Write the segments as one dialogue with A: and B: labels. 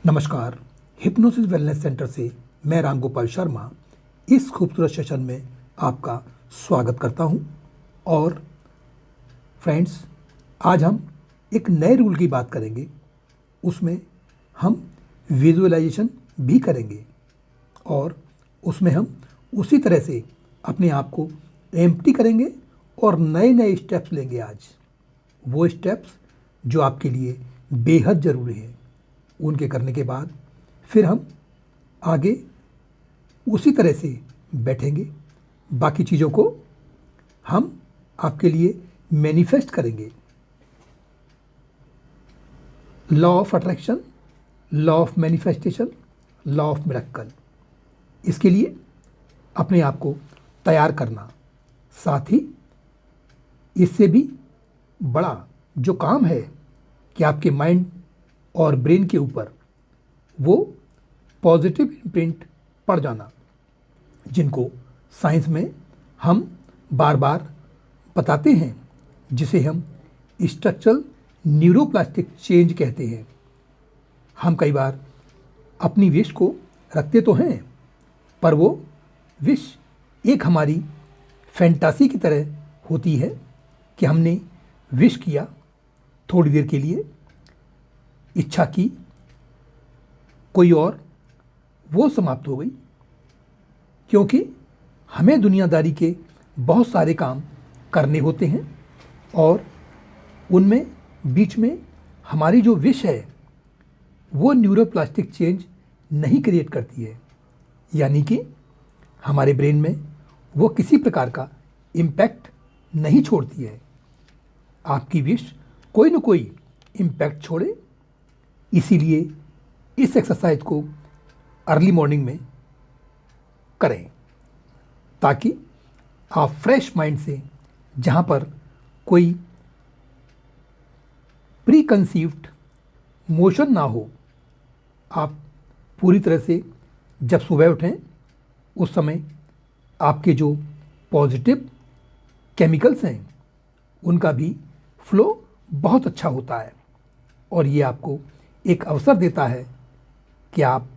A: नमस्कार। Hypnosis wellness centre से मैं रामगोपाल शर्मा इस खूबसूरत सेशन में आपका स्वागत करता हूं। और फ्रेंड्स, आज हम एक नए रूल की बात करेंगे। उसमें हम विजुअलाइजेशन भी करेंगे और उसमें हम उसी तरह से अपने आप को एम्प्टी करेंगे और नए नए स्टेप्स लेंगे। आज वो स्टेप्स जो आपके लिए बेहद ज़रूरी हैं, उनके करने के बाद फिर हम आगे उसी तरह से बैठेंगे। बाकी चीज़ों को हम आपके लिए मैनिफेस्ट करेंगे। Law of attraction, law of manifestation, law of miracle, इसके लिए अपने आप को तैयार करना, साथ ही इससे भी बड़ा जो काम है कि आपके माइंड और ब्रेन के ऊपर वो पॉजिटिव इम्प्रिंट पड़ जाना, जिनको साइंस में हम बार बार बताते हैं, जिसे हम स्ट्रक्चरल न्यूरोप्लास्टिक चेंज कहते हैं। हम कई बार अपनी विश को रखते तो हैं, पर वो विश एक हमारी फैंटासी की तरह होती है कि हमने विश किया, थोड़ी देर के लिए इच्छा की कोई और, वो समाप्त हो गई। क्योंकि हमें दुनियादारी के बहुत सारे काम करने होते हैं और उनमें बीच में हमारी जो विश है वो न्यूरोप्लास्टिक चेंज नहीं क्रिएट करती है, यानी कि हमारे ब्रेन में वो किसी प्रकार का इम्पैक्ट नहीं छोड़ती है। आपकी विश कोई न कोई इम्पैक्ट छोड़े, इसीलिए इस एक्सरसाइज को अर्ली मॉर्निंग में करें, ताकि आप फ्रेश माइंड से, जहाँ पर कोई प्री कंसीव्ड मोशन ना हो, आप पूरी तरह से जब सुबह उठें उस समय आपके जो पॉजिटिव केमिकल्स हैं उनका भी फ्लो बहुत अच्छा होता है और ये आपको एक अवसर देता है कि आप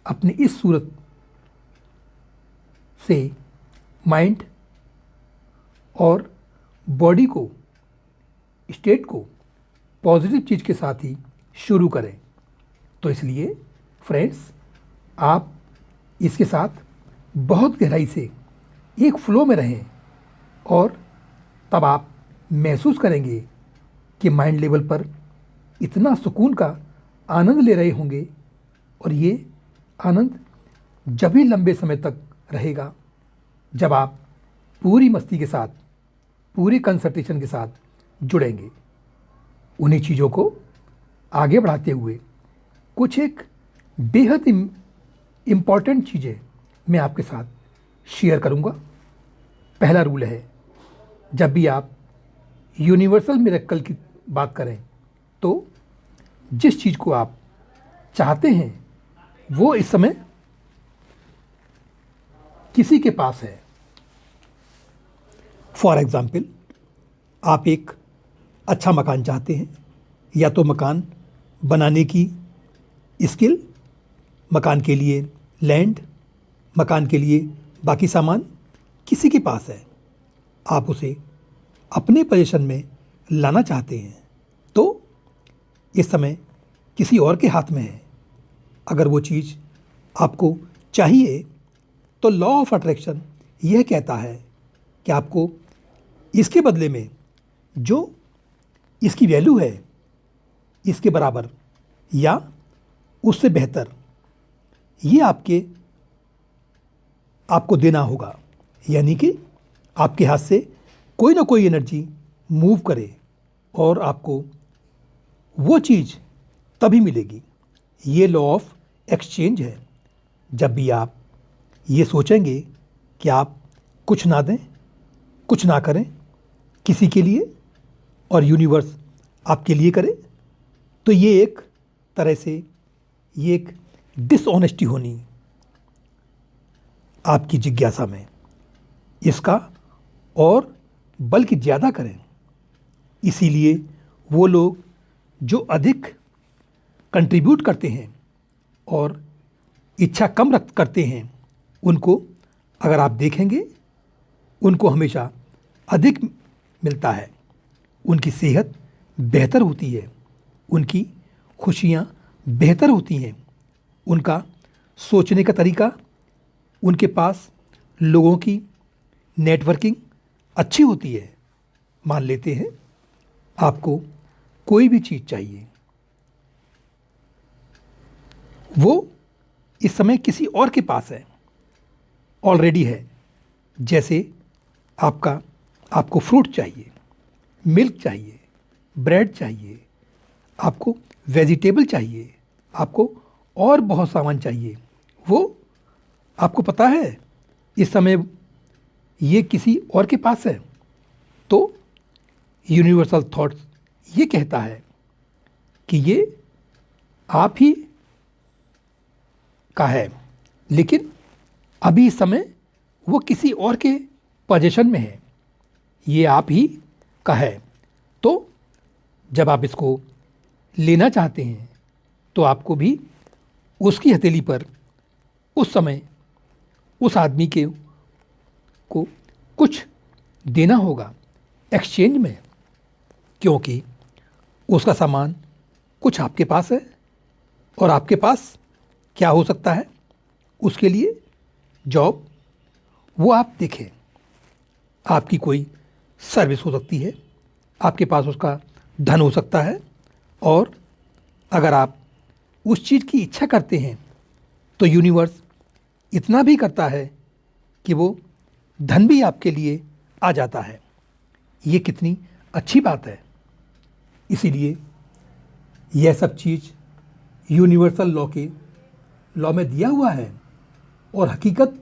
A: अपनी इस सूरत से माइंड और बॉडी को, स्टेट को पॉजिटिव चीज़ के साथ ही शुरू करें। तो इसलिए फ्रेंड्स, आप इसके साथ बहुत गहराई से एक फ्लो में रहें और तब आप महसूस करेंगे कि माइंड लेवल पर इतना सुकून का आनंद ले रहे होंगे। और ये आनंद जब भी लंबे समय तक रहेगा जब आप पूरी मस्ती के साथ, पूरी कंसंट्रेशन के साथ जुड़ेंगे। उन्हीं चीज़ों को आगे बढ़ाते हुए कुछ एक बेहद इम्पॉर्टेंट चीज़ें मैं आपके साथ शेयर करूँगा। पहला रूल है, जब भी आप यूनिवर्सल मिरेकल की बात करें तो जिस चीज़ को आप चाहते हैं वो इस समय किसी के पास है। फॉर एग्ज़ाम्पल, आप एक अच्छा मकान चाहते हैं, या तो मकान बनाने की स्किल, मकान के लिए लैंड, मकान के लिए बाकी सामान किसी के पास है, आप उसे अपने पोजीशन में लाना चाहते हैं, तो इस समय किसी और के हाथ में है। अगर वो चीज़ आपको चाहिए तो लॉ ऑफ अट्रैक्शन यह कहता है कि आपको इसके बदले में जो इसकी वैल्यू है, इसके बराबर या उससे बेहतर, ये आपको देना होगा। यानी कि आपके हाथ से कोई ना कोई एनर्जी मूव करे और आपको वो चीज़ तभी मिलेगी। ये लॉ ऑफ एक्सचेंज है। जब भी आप ये सोचेंगे कि आप कुछ ना दें, कुछ ना करें किसी के लिए और यूनिवर्स आपके लिए करे, तो ये एक तरह से ये एक डिसऑनेस्टी होनी आपकी जिज्ञासा में। इसका और बल्कि ज़्यादा करें। इसीलिए वो लोग जो अधिक कंट्रीब्यूट करते हैं और इच्छा कम रख करते हैं उनको अगर आप देखेंगे, उनको हमेशा अधिक मिलता है। उनकी सेहत बेहतर होती है, उनकी खुशियाँ बेहतर होती हैं, उनका सोचने का तरीका, उनके पास लोगों की नेटवर्किंग अच्छी होती है। मान लेते हैं आपको कोई भी चीज़ चाहिए, वो इस समय किसी और के पास है, ऑलरेडी है। जैसे आपको फ्रूट चाहिए, मिल्क चाहिए, ब्रेड चाहिए, आपको वेजिटेबल चाहिए, आपको और बहुत सामान चाहिए, वो आपको पता है इस समय ये किसी और के पास है। तो यूनिवर्सल थॉट्स ये कहता है कि ये आप ही का है, लेकिन अभी इस समय वो किसी और के पोजीशन में है, ये आप ही का है। तो जब आप इसको लेना चाहते हैं तो आपको भी उसकी हथेली पर उस समय उस आदमी के को कुछ देना होगा एक्सचेंज में, क्योंकि उसका सामान कुछ आपके पास है और आपके पास क्या हो सकता है उसके लिए जॉब, वो आप देखें, आपकी कोई सर्विस हो सकती है, आपके पास उसका धन हो सकता है। और अगर आप उस चीज़ की इच्छा करते हैं तो यूनिवर्स इतना भी करता है कि वो धन भी आपके लिए आ जाता है। ये कितनी अच्छी बात है। इसीलिए यह सब चीज़ यूनिवर्सल लॉ में दिया हुआ है। और हकीकत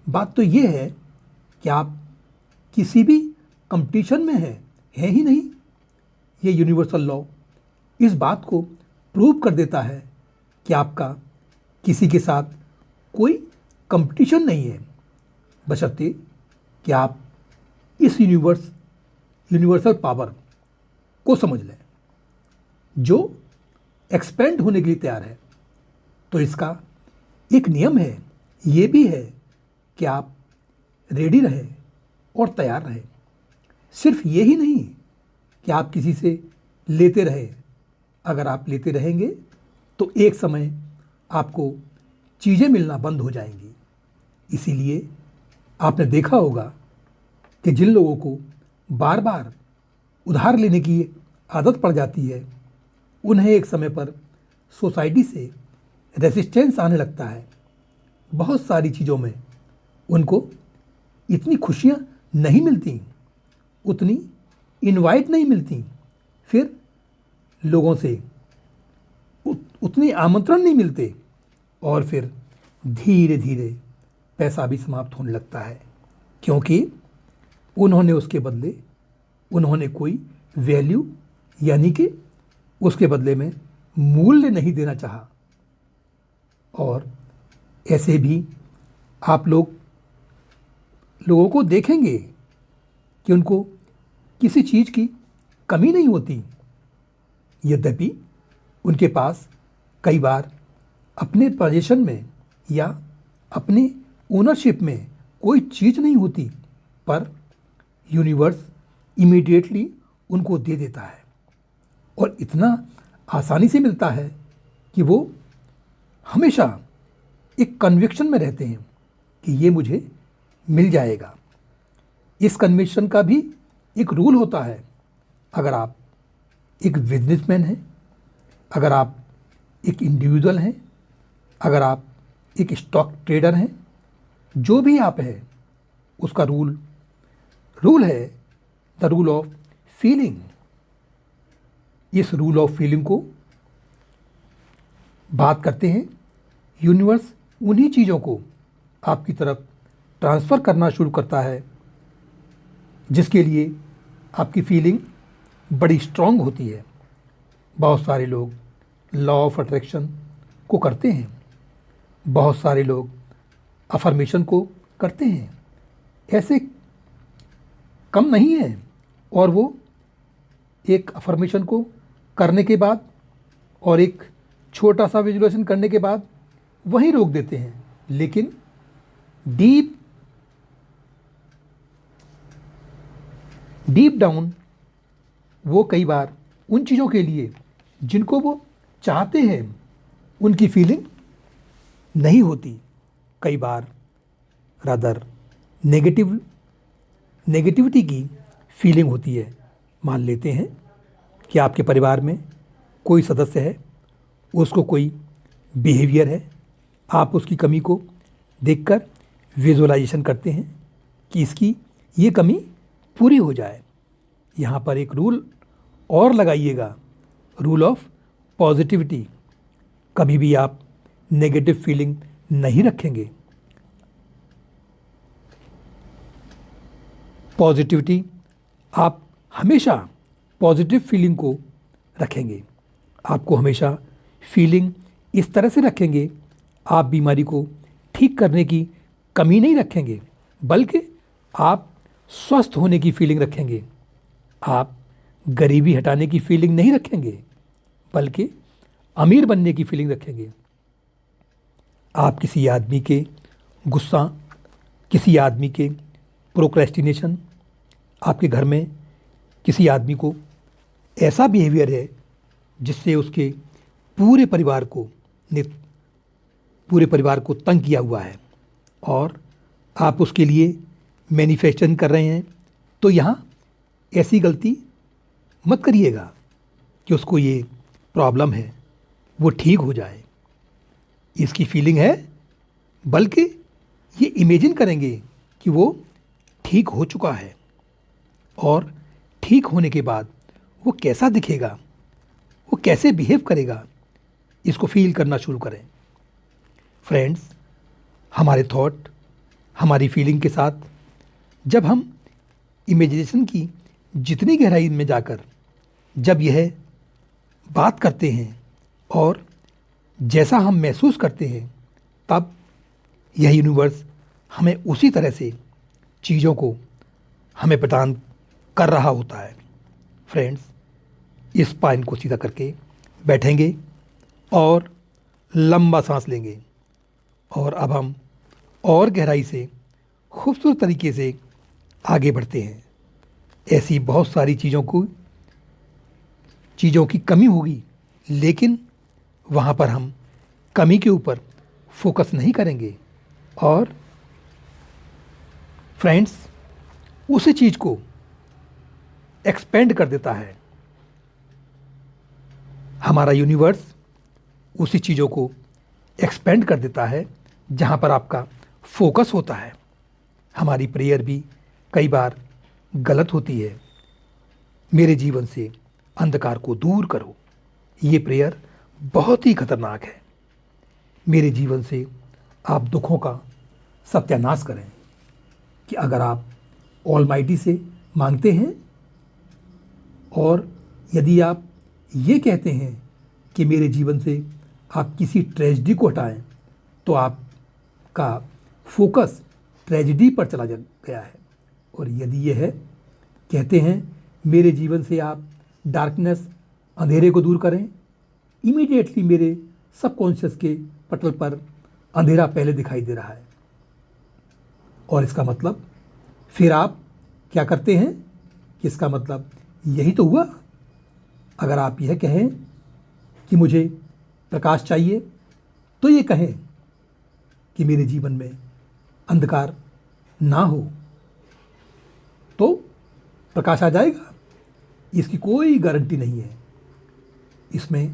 A: बात तो ये है कि आप किसी भी कंपटीशन में है ही नहीं। ये यूनिवर्सल लॉ इस बात को प्रूव कर देता है कि आपका किसी के साथ कोई कंपटीशन नहीं है, बशर्ते कि आप इस यूनिवर्सल पावर को समझ लें जो एक्सपेंड होने के लिए तैयार है। तो इसका एक नियम है, ये भी है कि आप रेडी रहें और तैयार रहें। सिर्फ ये ही नहीं कि आप किसी से लेते रहें। अगर आप लेते रहेंगे तो एक समय आपको चीज़ें मिलना बंद हो जाएंगी। इसीलिए आपने देखा होगा कि जिन लोगों को बार बार उधार लेने की आदत पड़ जाती है, उन्हें एक समय पर सोसाइटी से रेजिस्टेंस आने लगता है। बहुत सारी चीज़ों में उनको इतनी खुशियाँ नहीं मिलती, उतनी इनवाइट नहीं मिलती, फिर लोगों से उतने आमंत्रण नहीं मिलते, और फिर धीरे धीरे पैसा भी समाप्त होने लगता है, क्योंकि उन्होंने उसके बदले उन्होंने कोई वैल्यू यानी कि उसके बदले में मूल्य नहीं देना चाहा। और ऐसे भी आप लोगों को देखेंगे कि उनको किसी चीज़ की कमी नहीं होती, यद्यपि उनके पास कई बार अपने पोजीशन में या अपने ओनरशिप में कोई चीज़ नहीं होती, पर यूनिवर्स इमीडिएटली उनको दे देता है और इतना आसानी से मिलता है कि वो हमेशा एक कन्विक्शन में रहते हैं कि ये मुझे मिल जाएगा। इस कन्विक्शन का भी एक रूल होता है। अगर आप एक बिजनेसमैन हैं, अगर आप एक इंडिविजुअल हैं, अगर आप एक स्टॉक ट्रेडर हैं, जो भी आप हैं, उसका रूल है द रूल ऑफ फीलिंग। इस रूल ऑफ फीलिंग को बात करते हैं, यूनिवर्स उन्हीं चीज़ों को आपकी तरफ ट्रांसफ़र करना शुरू करता है जिसके लिए आपकी फीलिंग बड़ी स्ट्रांग होती है। बहुत सारे लोग लॉ ऑफ अट्रैक्शन को करते हैं, बहुत सारे लोग अफर्मेशन को करते हैं, ऐसे कम नहीं है। और वो एक अफर्मेशन को करने के बाद और एक छोटा सा विजुअलाइजेशन करने के बाद वहीं रोक देते हैं, लेकिन डीप डीप डाउन वो कई बार उन चीज़ों के लिए जिनको वो चाहते हैं उनकी फीलिंग नहीं होती। कई बार रादर नेगेटिविटी की फीलिंग होती है। मान लेते हैं कि आपके परिवार में कोई सदस्य है, उसको कोई बिहेवियर है, आप उसकी कमी को देखकर विजुअलाइजेशन करते हैं कि इसकी ये कमी पूरी हो जाए। यहाँ पर एक रूल और लगाइएगा, रूल ऑफ पॉजिटिविटी। कभी भी आप नेगेटिव फीलिंग नहीं रखेंगे। पॉजिटिविटी, आप हमेशा पॉजिटिव फीलिंग को रखेंगे। आपको हमेशा फीलिंग इस तरह से रखेंगे, आप बीमारी को ठीक करने की कमी नहीं रखेंगे, बल्कि आप स्वस्थ होने की फीलिंग रखेंगे। आप गरीबी हटाने की फीलिंग नहीं रखेंगे, बल्कि अमीर बनने की फीलिंग रखेंगे। आप किसी आदमी के गुस्सा, किसी आदमी के प्रोक्रेस्टिनेशन, आपके घर में किसी आदमी को ऐसा बिहेवियर है जिससे उसके पूरे परिवार को तंग किया हुआ है और आप उसके लिए मैनिफेस्टेशन कर रहे हैं, तो यहाँ ऐसी गलती मत करिएगा कि उसको ये प्रॉब्लम है वो ठीक हो जाए, इसकी फीलिंग है, बल्कि ये इमेजिन करेंगे कि वो ठीक हो चुका है और ठीक होने के बाद वो कैसा दिखेगा, वो कैसे बिहेव करेगा, इसको फील करना शुरू करें। फ्रेंड्स, हमारे थॉट, हमारी फीलिंग के साथ जब हम इमेजिनेशन की जितनी गहराई में जाकर जब यह बात करते हैं और जैसा हम महसूस करते हैं, तब यह यूनिवर्स हमें उसी तरह से चीज़ों को हमें प्रदान कर रहा होता है। फ्रेंड्स, इस स्पाइन को सीधा करके बैठेंगे और लंबा सांस लेंगे और अब हम और गहराई से खूबसूरत तरीके से आगे बढ़ते हैं। ऐसी बहुत सारी चीज़ों की कमी होगी, लेकिन वहाँ पर हम कमी के ऊपर फोकस नहीं करेंगे और फ्रेंड्स, उसी चीज़ को एक्सपेंड कर देता है। हमारा यूनिवर्स उसी चीज़ों को एक्सपेंड कर देता है जहाँ पर आपका फोकस होता है। हमारी प्रेयर भी कई बार गलत होती है। मेरे जीवन से अंधकार को दूर करो, ये प्रेयर बहुत ही खतरनाक है। मेरे जीवन से आप दुखों का सत्यानाश करें कि अगर आप ऑलमाइटी से मांगते हैं और यदि आप ये कहते हैं कि मेरे जीवन से आप किसी ट्रेजेडी को हटाएं, तो आपका फोकस ट्रेजेडी पर चला गया है। और यदि यह है कहते हैं मेरे जीवन से आप डार्कनेस, अंधेरे को दूर करें, इमीडिएटली मेरे सबकॉन्शियस के पटल पर अंधेरा पहले दिखाई दे रहा है। और इसका मतलब फिर आप क्या करते हैं कि इसका मतलब यही तो हुआ। अगर आप यह कहें कि मुझे प्रकाश चाहिए, तो ये कहें कि मेरे जीवन में अंधकार ना हो, तो प्रकाश आ जाएगा। इसकी कोई गारंटी नहीं है। इसमें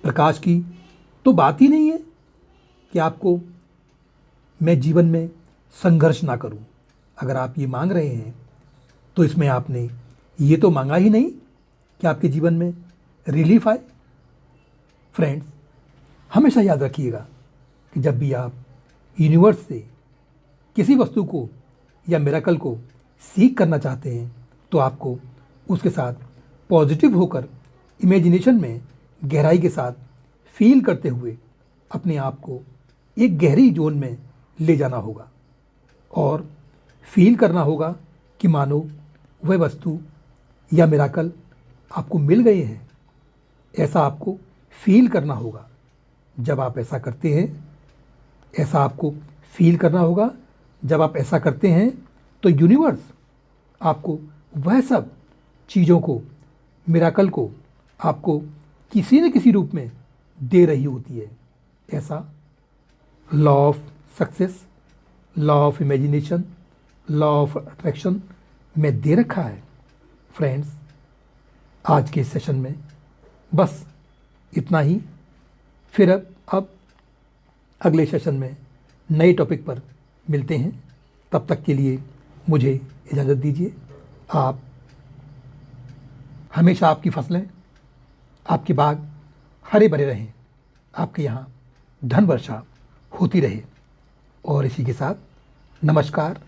A: प्रकाश की तो बात ही नहीं है कि आपको मैं जीवन में संघर्ष ना करूं। अगर आप ये मांग रहे हैं तो इसमें आपने ये तो मांगा ही नहीं कि आपके जीवन में रिलीफ आए। फ्रेंड्स, हमेशा याद रखिएगा कि जब भी आप यूनिवर्स से किसी वस्तु को या मिरेकल को सीख करना चाहते हैं, तो आपको उसके साथ पॉजिटिव होकर इमेजिनेशन में गहराई के साथ फील करते हुए अपने आप को एक गहरी जोन में ले जाना होगा और फील करना होगा कि मानो वह वस्तु या मिरेकल आपको मिल गए हैं। ऐसा आपको फील करना होगा। जब आप ऐसा करते हैं ऐसा आपको फील करना होगा। जब आप ऐसा करते हैं तो यूनिवर्स आपको वह सब चीज़ों को, मिराकल को आपको किसी न किसी रूप में दे रही होती है। ऐसा law of success, law of imagination, law of attraction में दे रखा है। फ्रेंड्स, आज के सेशन में बस इतना ही। फिर अब अगले सेशन में नए टॉपिक पर मिलते हैं। तब तक के लिए मुझे इजाज़त दीजिए। आप हमेशा, आपकी फसलें, आपके बाग हरे भरे रहें, आपके यहाँ धन वर्षा होती रहे। और इसी के साथ नमस्कार।